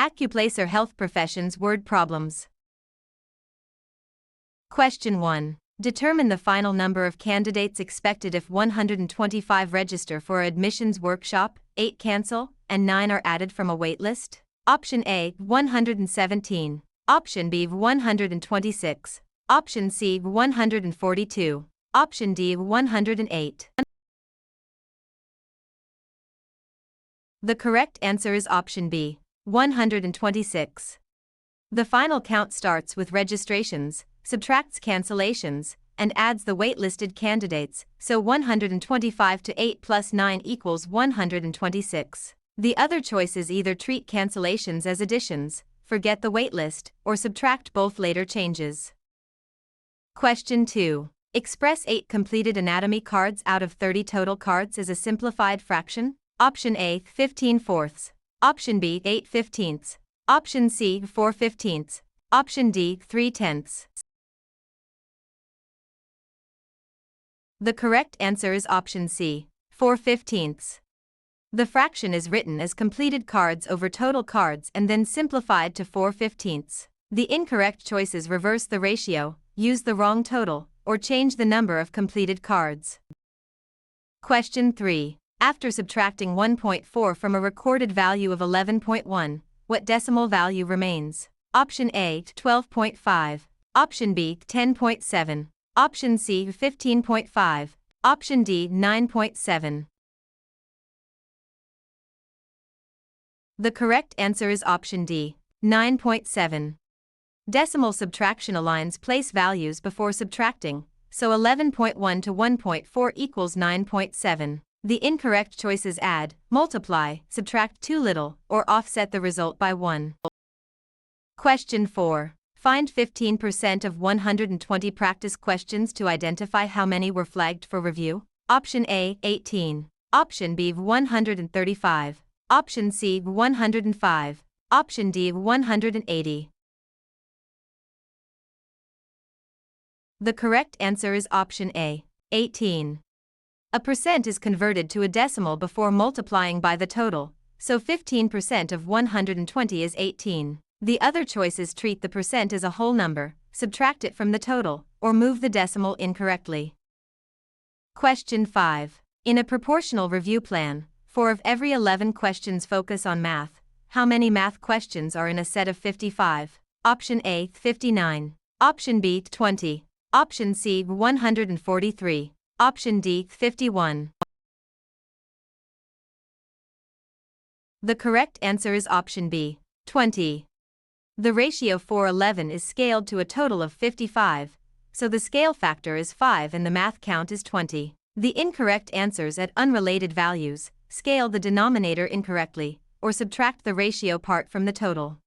ACCUPLACER Health Professions Word Problems. Question 1. Determine the final number of candidates expected if 125 register for a admissions workshop, 8 cancel, and 9 are added from a waitlist. Option A, 117. Option B, 126. Option C, 142. Option D, 108. The correct answer is option B, 126. The final count starts with registrations, subtracts cancellations, and adds the waitlisted candidates, so 125 to 8 plus 9 equals 126. The other choices either treat cancellations as additions, forget the waitlist, or subtract both later changes. Question 2. Express 8 completed anatomy cards out of 30 total cards as a simplified fraction. Option A, 15/4. Option B, 8/15. Option C, 4/15. Option D, 3/10. The correct answer is option C, 4/15. The fraction is written as completed cards over total cards and then simplified to 4/15. The incorrect choices reverse the ratio, use the wrong total, or change the number of completed cards. Question 3. After subtracting 1.4 from a recorded value of 11.1, what decimal value remains? Option A, 12.5. Option B, 10.7. Option C, 15.5. Option D, 9.7. The correct answer is option D, 9.7. Decimal subtraction aligns place values before subtracting, so 11.1 to 1.4 equals 9.7. The incorrect choices add, multiply, subtract too little, or offset the result by 1. Question 4. Find 15% of 120 practice questions to identify how many were flagged for review. Option A, 18. Option B, 135. Option C, 105. Option D, 180. The correct answer is option A, 18. A percent is converted to a decimal before multiplying by the total, so 15% of 120 is 18. The other choices treat the percent as a whole number, subtract it from the total, or move the decimal incorrectly. Question 5. In a proportional review plan, 4 of every 11 questions focus on math. How many math questions are in a set of 55? Option A, 59. Option B, 20. Option C, 143. Option D, 51. The correct answer is option B, 20. The ratio 4:11 is scaled to a total of 55, so the scale factor is 5 and the math count is 20. The incorrect answers at unrelated values scale the denominator incorrectly, or subtract the ratio part from the total.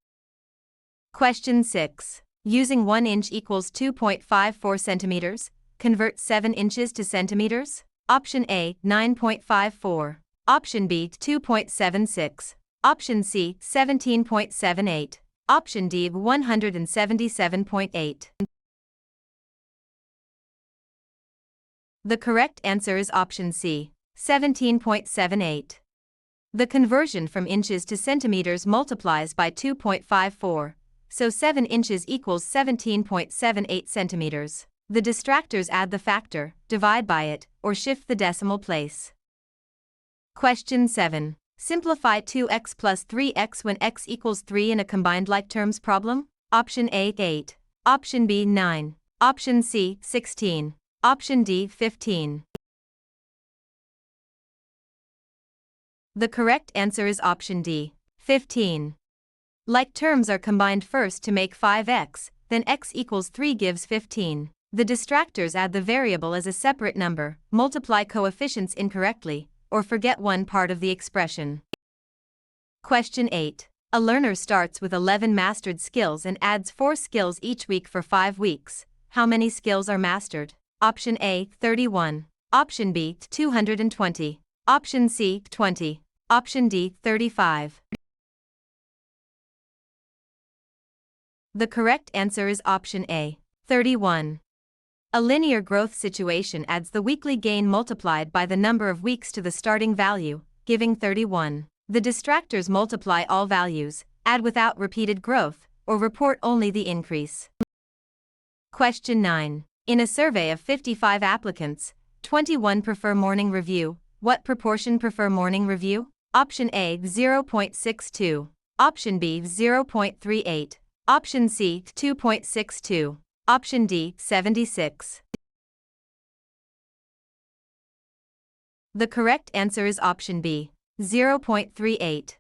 Question 6. Using 1 inch equals 2.54 centimeters, convert 7 inches to centimeters? Option A, 9.54. Option B, 2.76. Option C, 17.78. Option D, 177.8. The correct answer is option C, 17.78. The conversion from inches to centimeters multiplies by 2.54, so 7 inches equals 17.78 centimeters. The distractors add the factor, divide by it, or shift the decimal place. Question 7. Simplify 2x plus 3x when x equals 3 in a combined like terms problem. Option A, 8. Option B, 9. Option C, 16. Option D, 15. The correct answer is option D, 15. Like terms are combined first to make 5x, then x equals 3 gives 15. The distractors add the variable as a separate number, multiply coefficients incorrectly, or forget one part of the expression. Question 8. A learner starts with 11 mastered skills and adds 4 skills each week for 5 weeks. How many skills are mastered? Option A, 31. Option B, 220. Option C, 20. Option D, 35. The correct answer is option A, 31. A linear growth situation adds the weekly gain multiplied by the number of weeks to the starting value, giving 31. The distractors multiply all values, add without repeated growth, or report only the increase. Question 9. In a survey of 55 applicants, 21 prefer morning review. What proportion prefer morning review? Option A 0.62, Option B 0.38, Option C 2.62, Option D 76. The correct answer is option B, 0.38.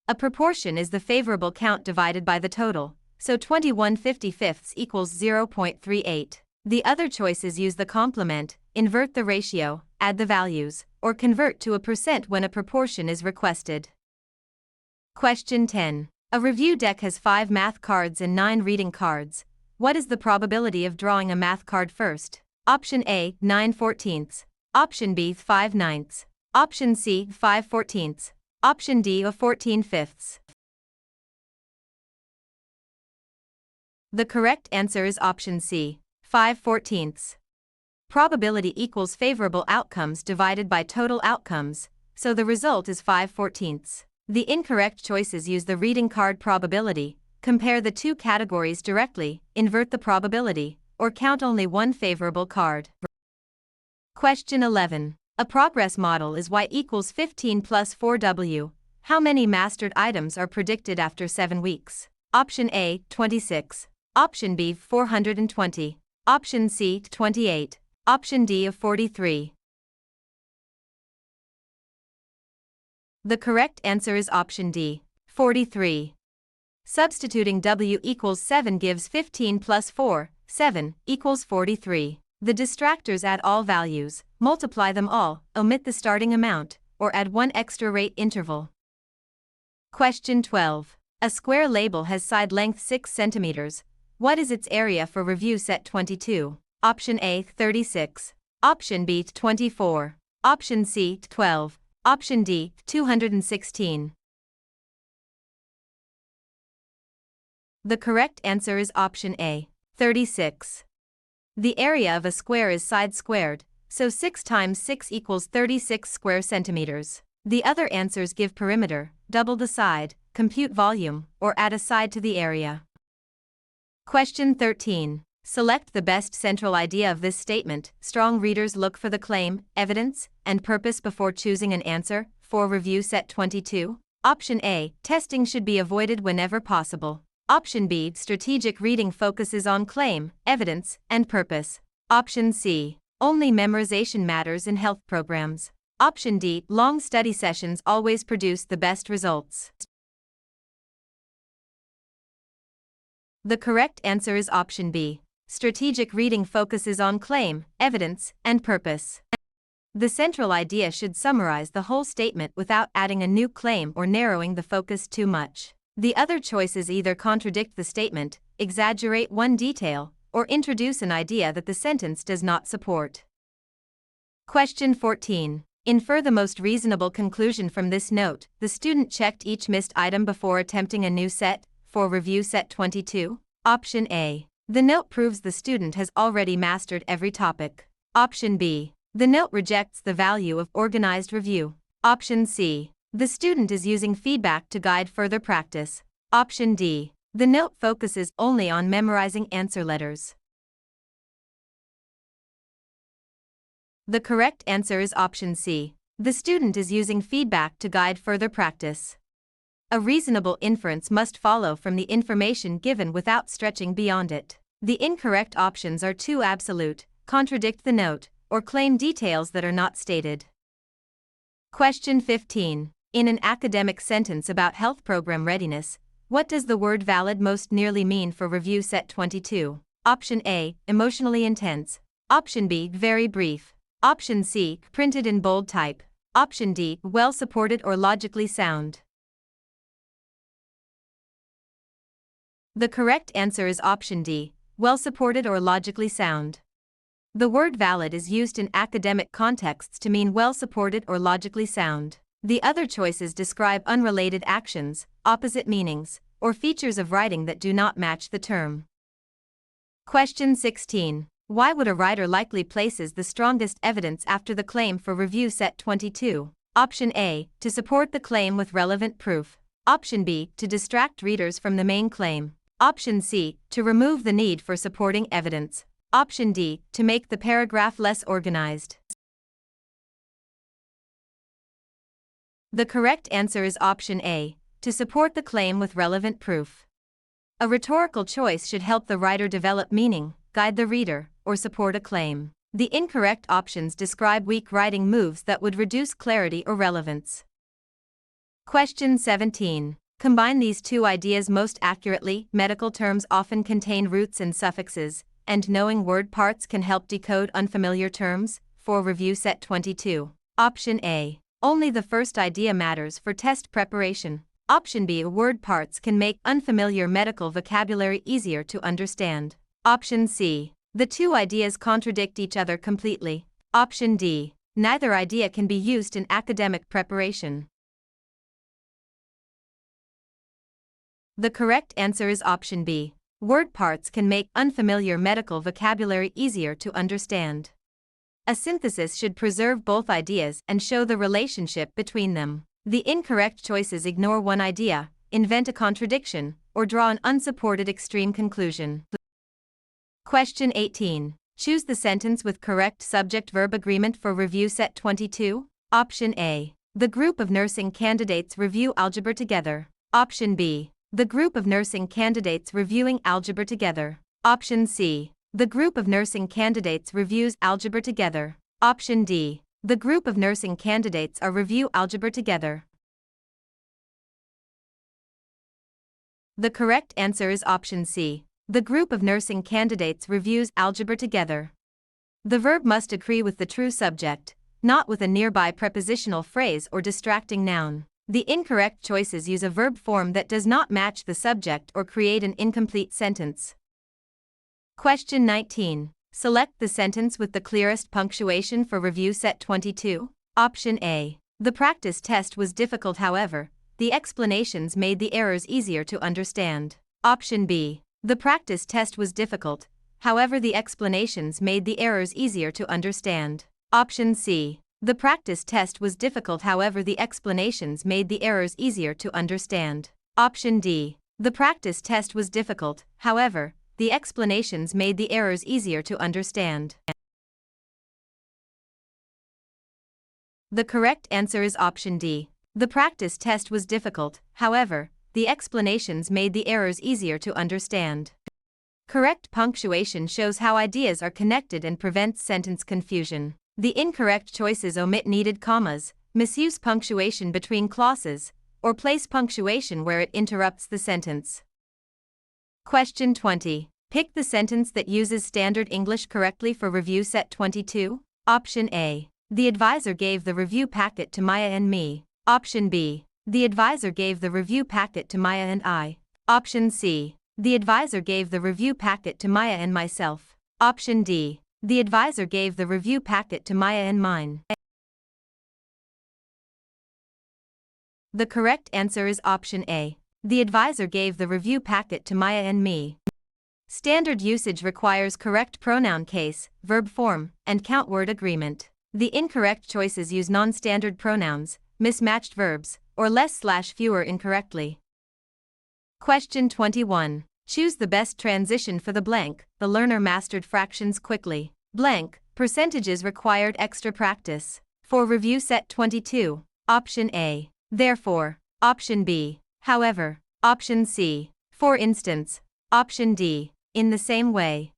A proportion is the favorable count divided by the total, so 21/55 equals 0.38. The other choices use the complement, invert the ratio, add the values, or convert to a percent when a proportion is requested. Question 10. A review deck has 5 math cards and 9 reading cards. What is the probability of drawing a math card first? Option A, 9/14, Option B, 5/9, Option C, 5/14, Option D, a 14/5. The correct answer is option C, 5/14. Probability equals favorable outcomes divided by total outcomes, so the result is 5/14. The incorrect choices use the reading card probability, compare the two categories directly, invert the probability, or count only one favorable card. Question 11. A progress model is y equals 15 plus 4w. How many mastered items are predicted after 7 weeks? Option A, 26. Option B, 420. Option C, 28. Option D, of 43. The correct answer is option D, 43. Substituting w equals 7 gives 15 plus 4, 7, equals 43. The distractors add all values, multiply them all, omit the starting amount, or add one extra rate interval. Question 12. A square label has side length 6 centimeters. What is its area for review set 22? Option A, 36. Option B, 24. Option C, 12. Option D, 216. The correct answer is option A, 36. The area of a square is side squared, so 6 times 6 equals 36 square centimeters. The other answers give perimeter, double the side, compute volume, or add a side to the area. Question 13. Select the best central idea of this statement. Strong readers look for the claim, evidence, and purpose before choosing an answer. For review set 22. Option A. Testing should be avoided whenever possible. Option B. Strategic reading focuses on claim, evidence, and purpose. Option C. Only memorization matters in health programs. Option D. Long study sessions always produce the best results. The correct answer is option B. Strategic reading focuses on claim, evidence, and purpose. The central idea should summarize the whole statement without adding a new claim or narrowing the focus too much. The other choices either contradict the statement, exaggerate one detail, or introduce an idea that the sentence does not support. Question 14. Infer the most reasonable conclusion from this note. The student checked each missed item before attempting a new set. For review set 22. Option A. The note proves the student has already mastered every topic. Option B. The note rejects the value of organized review. Option C. The student is using feedback to guide further practice. Option D. The note focuses only on memorizing answer letters. The correct answer is option C. The student is using feedback to guide further practice. A reasonable inference must follow from the information given without stretching beyond it. The incorrect options are too absolute, contradict the note, or claim details that are not stated. Question 15. In an academic sentence about health program readiness, what does the word valid most nearly mean for review set 22? Option A. Emotionally intense. Option B. Very brief. Option C. Printed in bold type. Option D. Well supported or logically sound. The correct answer is option D. Well supported or logically sound. The word valid is used in academic contexts to mean well supported or logically sound. The other choices describe unrelated actions, opposite meanings, or features of writing that do not match the term. Question 16. Why would a writer likely places the strongest evidence after the claim for review set 22? Option A. To support the claim with relevant proof. Option B, to distract readers from the main claim. Option C, to remove the need for supporting evidence. Option D, to make the paragraph less organized. The correct answer is option A, to support the claim with relevant proof. A rhetorical choice should help the writer develop meaning, guide the reader, or support a claim. The incorrect options describe weak writing moves that would reduce clarity or relevance. Question 17. Combine these two ideas most accurately. Medical terms often contain roots and suffixes, and knowing word parts can help decode unfamiliar terms. For review set 22. Option A. Only the first idea matters for test preparation. Option B. Word parts can make unfamiliar medical vocabulary easier to understand. Option C. The two ideas contradict each other completely. Option D. Neither idea can be used in academic preparation. The correct answer is option B. Word parts can make unfamiliar medical vocabulary easier to understand. A synthesis should preserve both ideas and show the relationship between them. The incorrect choices ignore one idea, invent a contradiction, or draw an unsupported extreme conclusion. Question 18. Choose the sentence with correct subject-verb agreement for review set 22. Option A. The group of nursing candidates review algebra together. Option B. The group of nursing candidates reviewing algebra together. Option C. The group of nursing candidates reviews algebra together. Option D. The group of nursing candidates are review algebra together. The correct answer is option C. The group of nursing candidates reviews algebra together. The verb must agree with the true subject, not with a nearby prepositional phrase or distracting noun. The incorrect choices use a verb form that does not match the subject or create an incomplete sentence. Question 19. Select the sentence with the clearest punctuation for review set 22. Option A. The practice test was difficult, however, the explanations made the errors easier to understand. Option B. The practice test was difficult, however the explanations made the errors easier to understand. Option C. The practice test was difficult, however the explanations made the errors easier to understand. Option D. The practice test was difficult, however, the explanations made the errors easier to understand. The correct answer is option D. The practice test was difficult, however, the explanations made the errors easier to understand. Correct punctuation shows how ideas are connected and prevents sentence confusion. The incorrect choices omit needed commas, misuse punctuation between clauses, or place punctuation where it interrupts the sentence. Question 20. Pick the sentence that uses standard English correctly for review set 22. Option A. The advisor gave the review packet to Maya and me. Option B. The advisor gave the review packet to Maya and I. Option C. The advisor gave the review packet to Maya and myself. Option D. The advisor gave the review packet to Maya and mine. The correct answer is option A. The advisor gave the review packet to Maya and me. Standard usage requires correct pronoun case, verb form, and count word agreement. The incorrect choices use non-standard pronouns, mismatched verbs, or less/fewer incorrectly. Question 21. Choose the best transition for the blank. The learner mastered fractions quickly. Blank, percentages required extra practice. For review set 22. Option A. Therefore. Option B. However. Option C. For instance. Option D. In the same way.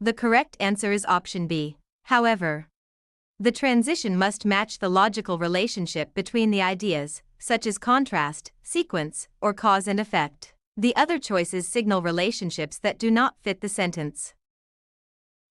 The correct answer is option B. However. The transition must match the logical relationship between the ideas, such as contrast, sequence, or cause and effect. The other choices signal relationships that do not fit the sentence.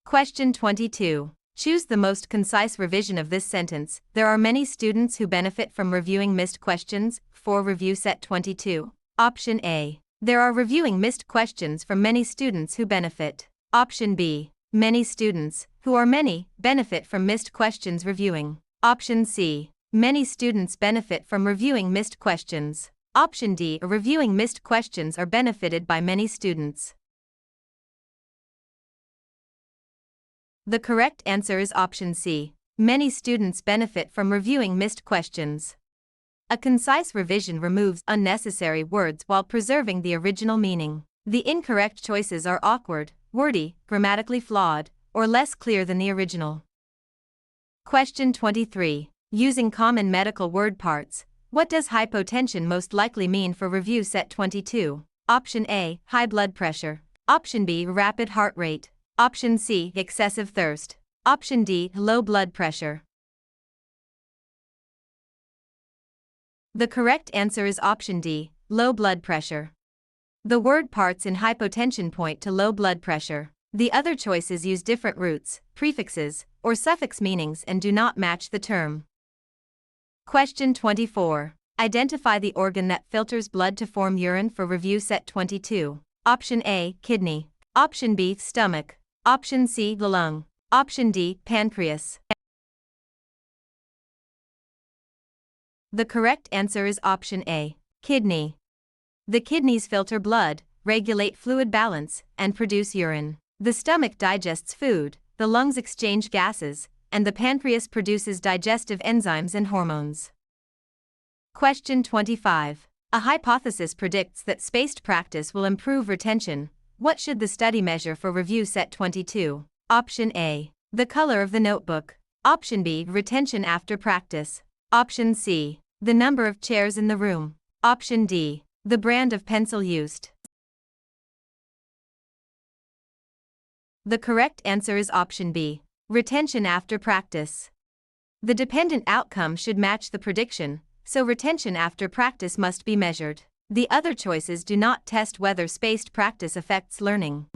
Question 22. Choose the most concise revision of this sentence. There are many students who benefit from reviewing missed questions. For review set 22. Option A. There are reviewing missed questions from many students who benefit. Option B. Many students, who are many, benefit from missed questions reviewing. Option C. Many students benefit from reviewing missed questions. Option D. Reviewing missed questions are benefited by many students. The correct answer is option C. Many students benefit from reviewing missed questions. A concise revision removes unnecessary words while preserving the original meaning. The incorrect choices are awkward, wordy, grammatically flawed, or less clear than the original. Question 23. Using common medical word parts, what does hypotension most likely mean for review set 22? Option A, high blood pressure. Option B, rapid heart rate. Option C, excessive thirst. Option D, low blood pressure. The correct answer is option D, low blood pressure. The word parts in hypotension point to low blood pressure. The other choices use different roots, prefixes, or suffix meanings and do not match the term. Question 24. Identify the organ that filters blood to form urine for review set 22. Option A, kidney. Option B, stomach. Option C, the lung. Option D, pancreas. The correct answer is option A, kidney. The kidneys filter blood, regulate fluid balance, and produce urine. The stomach digests food, the lungs exchange gases, and the pancreas produces digestive enzymes and hormones. Question 25. A hypothesis predicts that spaced practice will improve retention. What should the study measure for review set 22? Option A, the color of the notebook. Option B, retention after practice. Option C, the number of chairs in the room. Option D, the brand of pencil used. The correct answer is option B, retention after practice. The dependent outcome should match the prediction, so retention after practice must be measured. The other choices do not test whether spaced practice affects learning.